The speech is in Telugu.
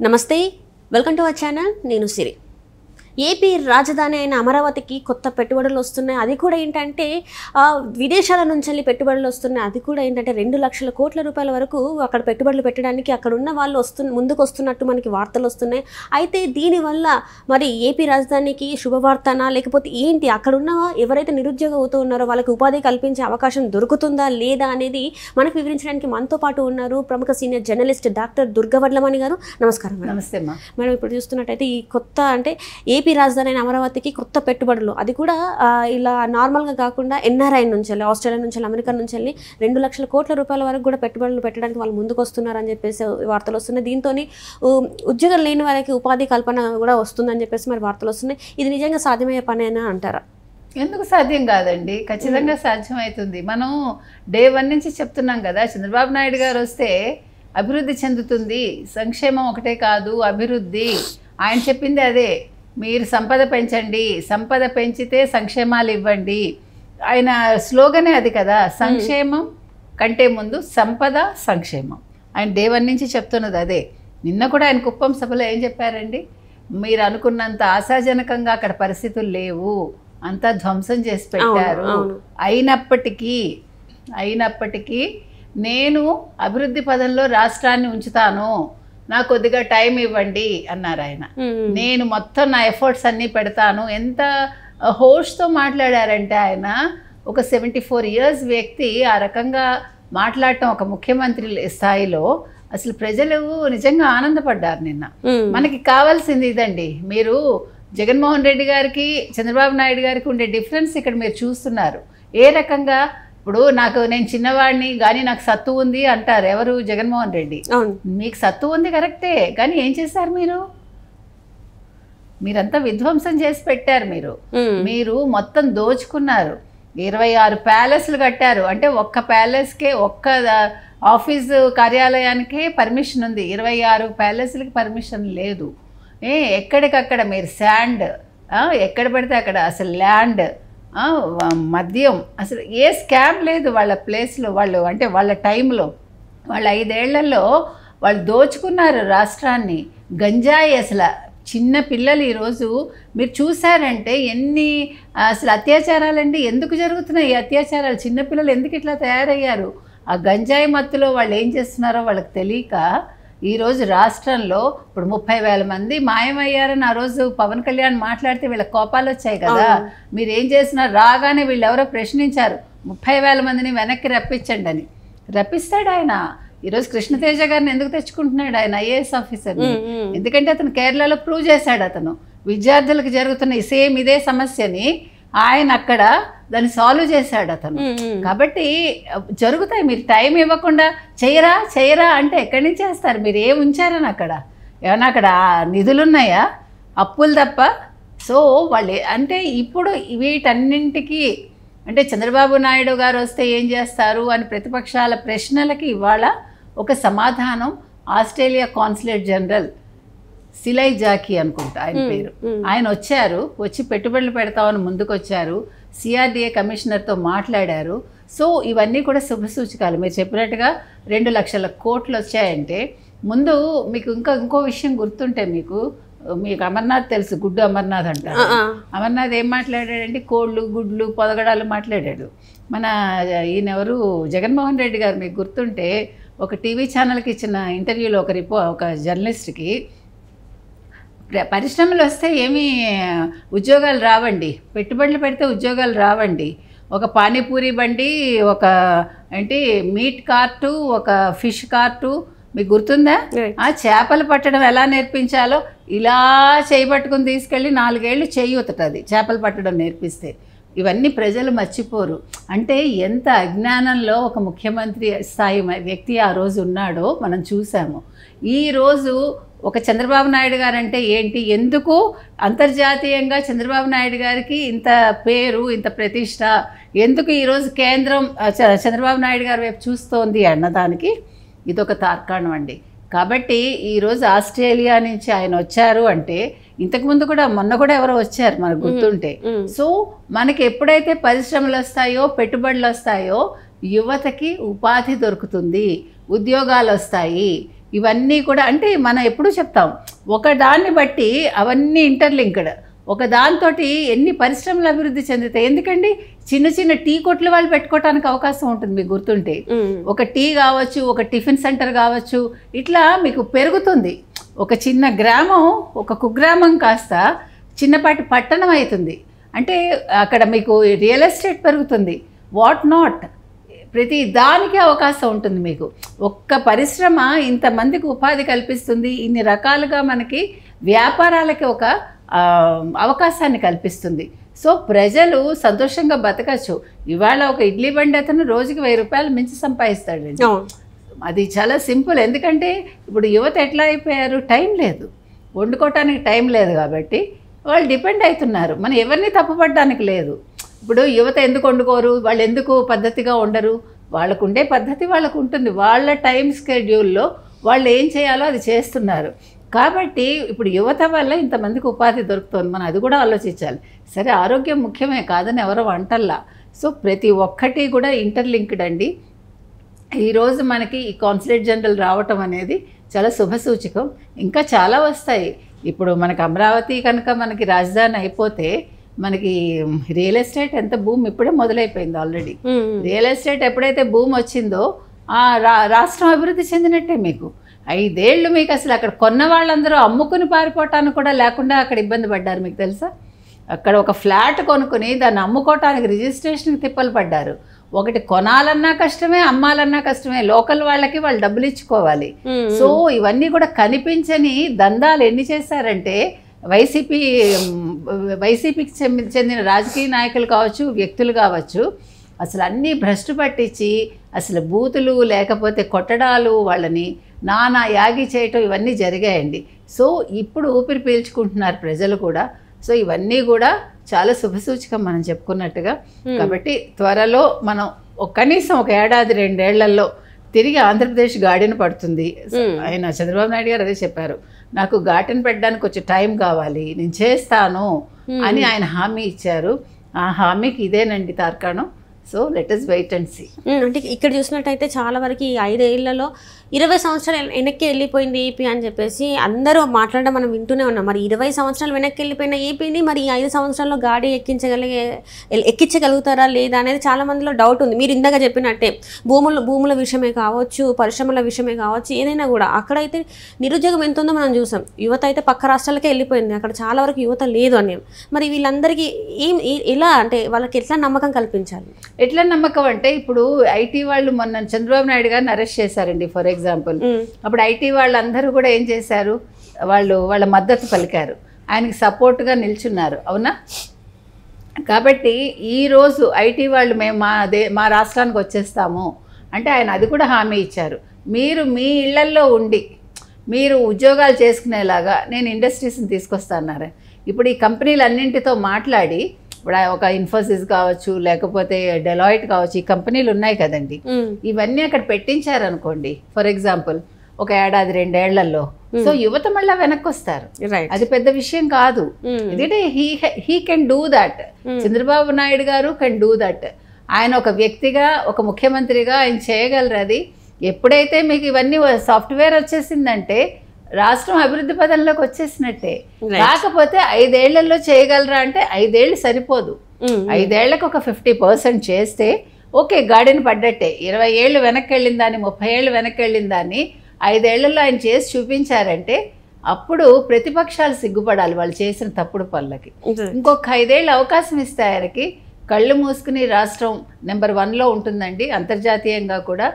నమస్తే, వెల్కమ్ టు అవర్ ఛానల్. నేను సిరి. ఏపీ రాజధాని అయిన అమరావతికి కొత్త పెట్టుబడులు వస్తున్నాయి. అది కూడా ఏంటంటే విదేశాల నుంచి వెళ్ళి పెట్టుబడులు వస్తున్నాయి. అది కూడా ఏంటంటే 2 లక్షల కోట్ల రూపాయల వరకు అక్కడ పెట్టుబడులు పెట్టడానికి అక్కడ ఉన్న వాళ్ళు ముందుకు వస్తున్నట్టు మనకి వార్తలు వస్తున్నాయి. అయితే దీనివల్ల మరి ఏపీ రాజధానికి శుభవార్తనా లేకపోతే ఏంటి, అక్కడ ఉన్న ఎవరైతే నిరుద్యోగం అవుతూ ఉన్నారో వాళ్ళకి ఉపాధి కల్పించే అవకాశం దొరుకుతుందా లేదా అనేది మనకు వివరించడానికి మనతో పాటు ఉన్నారు ప్రముఖ సీనియర్ జర్నలిస్ట్ డాక్టర్ దుర్గవడ్లమణి గారు. నమస్కారం. నమస్తే అమ్మా. మేడం, ఇప్పుడు చూస్తున్నట్టయితే ఈ కొత్త అంటే ఏపీ రాజధాని అయిన అమరావతికి కొత్త పెట్టుబడులు, అది కూడా ఇలా నార్మల్గా కాకుండా ఎన్ఆర్ఐ నుంచి వెళ్ళి, ఆస్ట్రేలియా నుంచి వెళ్ళి, అమెరికా నుంచి వెళ్ళి 2 లక్షల కోట్ల రూపాయల వరకు కూడా పెట్టుబడులు పెట్టడానికి వాళ్ళు ముందుకు వస్తున్నారని చెప్పేసి వార్తలు వస్తున్నాయి. దీంతో ఉద్యోగం లేని వారికి ఉపాధి కల్పన కూడా వస్తుందని చెప్పేసి మరి వార్తలు వస్తున్నాయి. ఇది నిజంగా సాధ్యమయ్యే పనేనా అంటారా? ఎందుకు సాధ్యం కాదండి, ఖచ్చితంగా సాధ్యమవుతుంది. మనం డే 1 నుంచి చెప్తున్నాం కదా, చంద్రబాబు నాయుడు గారు వస్తే అభివృద్ధి చెందుతుంది, సంక్షేమం ఒకటే కాదు అభివృద్ధి. ఆయన చెప్పింది అదే, మీరు సంపద పెంచండి, సంపద పెంచితే సంక్షేమాలు ఇవ్వండి. ఆయన స్లోగనే అది కదా, సంక్షేమం కంటే ముందు సంపద సంక్షేమం. ఆయన డే 1 నుంచి చెప్తున్నది అదే. నిన్న కూడా ఆయన కుప్పం సభలో ఏం చెప్పారండి, మీరు అనుకున్నంత ఆశాజనకంగా అక్కడ పరిస్థితులు లేవు, అంతా ధ్వంసం చేసి పెట్టారు. అయినప్పటికీ నేను అభివృద్ధి పదంలో రాష్ట్రాన్ని ఉంచుతాను, నాకు కొద్దిగా టైం ఇవ్వండి అన్నారు ఆయన. నేను మొత్తం నా ఎఫర్ట్స్ అన్నీ పెడతాను. ఎంత హోష్తో మాట్లాడారంటే ఆయన, ఒక 74 years వ్యక్తి ఆ రకంగా మాట్లాడటం ఒక ముఖ్యమంత్రి స్థాయిలో, అసలు ప్రజలు నిజంగా ఆనందపడ్డారు నిన్న. మనకి కావాల్సింది ఇదండి. మీరు జగన్మోహన్ రెడ్డి గారికి చంద్రబాబు నాయుడు గారికి ఉండే డిఫరెన్స్ ఇక్కడ మీరు చూస్తున్నారు. ఏ రకంగా ఇప్పుడు నేను చిన్నవాడిని కానీ నాకు సత్తు ఉంది అంటారు ఎవరు, జగన్మోహన్ రెడ్డి. మీకు సత్తు ఉంది కరెక్టే, కానీ ఏం చేశారు మీరంతా విధ్వంసం చేసి పెట్టారు. మీరు మొత్తం దోచుకున్నారు. 26 ప్యాలెస్లు కట్టారు. అంటే ఒక్క ప్యాలెస్కే, ఒక్క ఆఫీసు కార్యాలయానికే పర్మిషన్ ఉంది, 26 ప్యాలెస్లకి పర్మిషన్ లేదు. ఎక్కడికక్కడ మీరు శాండ్ ఎక్కడ పడితే అక్కడ, అసలు ల్యాండ్, మద్యం, అసలు ఏ స్కామ్ లేదు వాళ్ళ ప్లేస్లో. వాళ్ళు అంటే వాళ్ళ టైంలో, వాళ్ళ 5 ఏళ్లలో వాళ్ళు దోచుకున్నారు రాష్ట్రాన్ని. గంజాయి, అసలు చిన్న పిల్లలు ఈరోజు మీరు చూసారంటే ఎన్ని అసలు అత్యాచారాలండి, ఎందుకు జరుగుతున్నాయి ఈ అత్యాచారాలు? చిన్నపిల్లలు ఎందుకు ఇట్లా తయారయ్యారు? ఆ గంజాయి మత్తులో వాళ్ళు ఏం చేస్తున్నారో వాళ్ళకి తెలియక ఈరోజు రాష్ట్రంలో ఇప్పుడు 30,000 మంది మాయమయ్యారని ఆ రోజు పవన్ కళ్యాణ్ మాట్లాడితే వీళ్ళ కోపాలు వచ్చాయి కదా. మీరు ఏం చేసినారు? రాగానే వీళ్ళు ఎవరో ప్రశ్నించారు, 30,000 మందిని వెనక్కి రప్పించండి అని. రప్పిస్తాడు ఆయన. ఈరోజు కృష్ణతేజ గారిని ఎందుకు తెచ్చుకుంటున్నాడు ఆయన, ఐఏఎస్ ఆఫీసర్ని? ఎందుకంటే అతను కేరళలో ప్రూవ్ చేశాడు. అతను విద్యార్థులకు జరుగుతున్న సేమ్ ఇదే సమస్యని ఆయన అక్కడ దాన్ని సాల్వ్ చేశాడు అతను. కాబట్టి జరుగుతాయి. మీరు టైం ఇవ్వకుండా చేయరా అంటే ఎక్కడి నుంచి చేస్తారు? మీరు ఏం ఉంచారని అక్కడ? ఏమన్నా అక్కడ నిధులున్నాయా? అప్పులు తప్ప. సో వాళ్ళు అంటే ఇప్పుడు వీటన్నింటికి అంటే చంద్రబాబు నాయుడు గారు వస్తే ఏం చేస్తారు అని ప్రతిపక్షాల ప్రశ్నలకి ఇవాళ ఒక సమాధానం ఆస్ట్రేలియా కాన్సులేట్ జనరల్ సిలై జాకీ అనుకుంటా ఆయన పేరు. ఆయన వచ్చి పెట్టుబడులు పెడతామని ముందుకు వచ్చారు. సిఆర్డిఏ కమిషనర్తో మాట్లాడారు. సో ఇవన్నీ కూడా శుభసూచకాలు. మీరు చెప్పినట్టుగా 2 లక్షల కోట్లు వచ్చాయంటే, ముందు మీకు ఇంకో విషయం గుర్తుంటే, మీకు అమర్నాథ్ తెలుసు, గుడ్డు అమర్నాథ్ అంటారు. అమర్నాథ్ ఏం మాట్లాడాడంటే, కోళ్ళు గుడ్లు పొదగడాలు మాట్లాడాడు. మన ఈయనెవరు, జగన్మోహన్ రెడ్డి గారు మీకు గుర్తుంటే ఒక టీవీ ఛానల్కి ఇచ్చిన ఇంటర్వ్యూలో ఒక జర్నలిస్ట్కి, పరిశ్రమలు వస్తే ఏమీ ఉద్యోగాలు రావండి, పెట్టుబడులు పెడితే ఉద్యోగాలు రావండి. ఒక పానీపూరి బండి, ఒక మీట్ కార్టు, ఒక ఫిష్ కార్టు, మీకు గుర్తుందా? చేపలు పట్టడం ఎలా నేర్పించాలో ఇలా చేయబట్టుకుని తీసుకెళ్ళి 4 ఏళ్ళు చేయుతది చేపలు పట్టడం నేర్పిస్తే. ఇవన్నీ ప్రజలు మర్చిపోరు. అంటే ఎంత అజ్ఞానంలో ఒక ముఖ్యమంత్రి స్థాయి వ్యక్తి ఆ రోజు ఉన్నాడో మనం చూసాము. ఈరోజు ఒక చంద్రబాబు నాయుడు గారు అంటే ఏంటి, ఎందుకు అంతర్జాతీయంగా చంద్రబాబు నాయుడు గారికి ఇంత పేరు, ఇంత ప్రతిష్ట, ఎందుకు ఈరోజు కేంద్రం చంద్రబాబు నాయుడు గారి వైపు చూస్తోంది అన్నదానికి ఇదొక తార్కాణం అండి. కాబట్టి ఈరోజు ఆస్ట్రేలియా నుంచి ఆయన వచ్చారు అంటే, ఇంతకుముందు కూడా మొన్న కూడా ఎవరో వచ్చారు మనకు గుర్తుంటే. సో మనకి ఎప్పుడైతే పరిశ్రమలు వస్తాయో, పెట్టుబడులు వస్తాయో, యువతకి ఉపాధి దొరుకుతుంది, ఉద్యోగాలు వస్తాయి. ఇవన్నీ కూడా అంటే మనం ఎప్పుడూ చెప్తాం ఒక దాన్ని బట్టి అవన్నీ ఇంటర్లింక్డ్. ఒక దాంతో ఎన్ని పరిశ్రమలు అభివృద్ధి చెందుతాయి. ఎందుకండి చిన్న చిన్న టీ కొట్లు వాళ్ళు పెట్టుకోవడానికి అవకాశం ఉంటుంది. మీకు గుర్తుంటే ఒక టీ కావచ్చు, ఒక టిఫిన్ సెంటర్ కావచ్చు, ఇట్లా మీకు పెరుగుతుంది. ఒక చిన్న గ్రామం ఒక కుగ్రామం కాస్త చిన్నపాటి పట్టణం అవుతుంది. అంటే అక్కడ మీకు రియల్ ఎస్టేట్ పెరుగుతుంది. వాట్ నాట్, ప్రతి దానికి అవకాశం ఉంటుంది. మీకు ఒక్క పరిశ్రమ ఇంతమందికి ఉపాధి కల్పిస్తుంది. ఇన్ని రకాలుగా మనకి వ్యాపారాలకి ఒక అవకాశాన్ని కల్పిస్తుంది. సో ప్రజలు సంతోషంగా బతకచ్చు. ఇవాళ ఒక ఇడ్లీ బండి అతను రోజుకి 1000 రూపాయలు మించి సంపాదిస్తాడండి. అది చాలా సింపుల్. ఎందుకంటే ఇప్పుడు యువత ఎట్లా అయిపోయారు, టైం లేదు, వండుకోవటానికి టైం లేదు కాబట్టి వాళ్ళు డిపెండ్ అవుతున్నారు. మనం ఎవరిని తప్పుపడడానికి లేదు. ఇప్పుడు యువత ఎందుకు వండుకోరు, వాళ్ళు ఎందుకు పద్ధతిగా ఉండరు, వాళ్ళకు ఉండే పద్ధతి వాళ్ళకు ఉంటుంది. వాళ్ళ టైం స్కెడ్యూల్లో వాళ్ళు ఏం చేయాలో అది చేస్తున్నారు. కాబట్టి ఇప్పుడు యువత వల్ల ఇంతమందికి ఉపాధి దొరుకుతుంది. మనం అది కూడా ఆలోచించాలి. సరే ఆరోగ్యం ముఖ్యమే కాదని ఎవరో వంటల్లా. సో ప్రతి ఒక్కటి కూడా ఇంటర్లింక్డ్ అండి. ఈరోజు మనకి ఈ కాన్సులేట్ జనరల్ రావటం అనేది చాలా శుభసూచకం. ఇంకా చాలా వస్తాయి. ఇప్పుడు మనకి అమరావతి కనుక మనకి రాజధాని అయిపోతే మనకి రియల్ ఎస్టేట్ ఎంత భూమి ఇప్పుడే మొదలైపోయింది ఆల్రెడీ. రియల్ ఎస్టేట్ ఎప్పుడైతే భూమి వచ్చిందో రాష్ట్రం అభివృద్ధి చెందినట్టే. మీకు 5 ఏళ్ళు మీకు అసలు అక్కడ కొన్న వాళ్ళందరూ అమ్ముకుని పారిపోవటానికి కూడా లేకుండా అక్కడ ఇబ్బంది పడ్డారు. మీకు తెలుసా, అక్కడ ఒక ఫ్లాట్ కొనుక్కుని దాన్ని అమ్ముకోవటానికి రిజిస్ట్రేషన్కి తిప్పలు పడ్డారు. ఒకటి కొనాలన్నా కష్టమే, అమ్మాలన్నా కష్టమే. లోకల్ వాళ్ళకి వాళ్ళు డబ్బులు ఇచ్చుకోవాలి. సో ఇవన్నీ కూడా కనిపించని దందాలు ఎన్ని చేశారంటే వైసీపీకి చెందిన రాజకీయ నాయకులు కావచ్చు, వ్యక్తులు కావచ్చు, అసలు అన్నీ భ్రష్టు పట్టించి అసలు బూతులు లేకపోతే కొట్టడాలు, వాళ్ళని నానా యాగి చేయటం ఇవన్నీ జరిగాయండి. సో ఇప్పుడు ఊపిరి పీల్చుకుంటున్నారు ప్రజలు కూడా. సో ఇవన్నీ కూడా చాలా శుభసూచకం మనం చెప్పుకున్నట్టుగా. కాబట్టి త్వరలో మనం కనీసం ఒక 1-2 ఏళ్లలో తిరిగి ఆంధ్రప్రదేశ్ గాడిన పడుతుంది. ఆయన చంద్రబాబు నాయుడు గారు అదే చెప్పారు, నాకు గాటిని పెట్టడానికి కొంచెం టైం కావాలి, నేను చేస్తాను అని ఆయన హామీ ఇచ్చారు. ఆ హామీకి ఇదేనండి తార్కాణం. So let us wait and see. అంటే ఇక్కడ చూసినట్టయితే చాలా వరకు ఈ 5 ఏళ్లలో 20 సంవత్సరాలు వెనక్కి వెళ్ళిపోయింది ఏపీ అని చెప్పేసి అందరూ మాట్లాడడం మనం వింటూనే ఉన్నాం. మరి 20 సంవత్సరాలు వెనక్కి వెళ్ళిపోయిన ఏపీని మరి ఈ 5 సంవత్సరాల్లో గాడి ఎక్కించగలుగుతారా లేదా అనేది చాలా మందిలో డౌట్ ఉంది. మీరు ఇందాక చెప్పినట్టే భూముల విషయమే కావచ్చు, పరిశ్రమల విషయమే కావచ్చు, ఏదైనా కూడా అక్కడైతే నిరుద్యోగం ఎంత ఉందో మనం చూసాం. యువత అయితే పక్క రాష్ట్రాలకే వెళ్ళిపోయింది, అక్కడ చాలా వరకు యువత లేదు అని. మరి వీళ్ళందరికీ ఎలా అంటే వాళ్ళకి ఎట్లా నమ్మకం కల్పించాలి? ఎట్లా నమ్మకం అంటే ఇప్పుడు ఐటీ వాళ్ళు మొన్న చంద్రబాబు నాయుడు గారిని అరెస్ట్ చేశారండి ఫర్ ఎగ్జాంపుల్. అప్పుడు ఐటీ వాళ్ళందరూ కూడా ఏం చేశారు, వాళ్ళ మద్దతు పలికారు, ఆయనకి సపోర్ట్గా నిల్చున్నారు, అవునా? కాబట్టి ఈరోజు ఐటీ వాళ్ళు మేము మా రాష్ట్రానికి వచ్చేస్తాము అంటే ఆయన అది కూడా హామీ ఇచ్చారు. మీరు మీ ఇళ్లల్లో ఉండి మీరు ఉద్యోగాలు చేసుకునేలాగా నేను ఇండస్ట్రీస్ని తీసుకొస్తాన్నారు. ఇప్పుడు ఈ కంపెనీలన్నింటితో మాట్లాడి ఇప్పుడు ఒక ఇన్ఫోసిస్ కావచ్చు, లేకపోతే డెలాయిట్ కావచ్చు, ఈ కంపెనీలు ఉన్నాయి కదండి, ఇవన్నీ అక్కడ పెట్టించారనుకోండి ఫర్ ఎగ్జాంపుల్ ఒక 1-2 ఏళ్లలో. సో యువత మళ్ళీ వెనక్కి వస్తారు. అది పెద్ద విషయం కాదు. ఎందుకంటే he can do that. Chandrababu Naidu గారు కెన్ డూ దట్. ఆయన ఒక వ్యక్తిగా, ఒక ముఖ్యమంత్రిగా ఆయన చేయగలరు. అది ఎప్పుడైతే మీకు ఇవన్నీ సాఫ్ట్వేర్ వచ్చేసిందంటే రాష్ట్రం అభివృద్ధి పదంలోకి వచ్చేసినట్టే. కాకపోతే 5 ఏళ్లలో చేయగలరా అంటే 5 ఏళ్ళు సరిపోదు. 5 ఏళ్లకు ఒక 50% చేస్తే ఓకే, గాడిని పడ్డట్టే. 20 ఏళ్ళు వెనక్కి వెళ్ళిన దాన్ని, 30 ఏళ్ళు వెనక్కి వెళ్ళిన దాన్ని 5 ఏళ్లలో ఆయన చేసి చూపించారంటే అప్పుడు ప్రతిపక్షాలు సిగ్గుపడాలి వాళ్ళు చేసిన తప్పుడు పనులకి. ఇంకొక 5 ఏళ్ళు అవకాశం ఇస్తే ఆయనకి కళ్ళు మూసుకుని రాష్ట్రం నెంబర్ 1లో ఉంటుందండి అంతర్జాతీయంగా కూడా.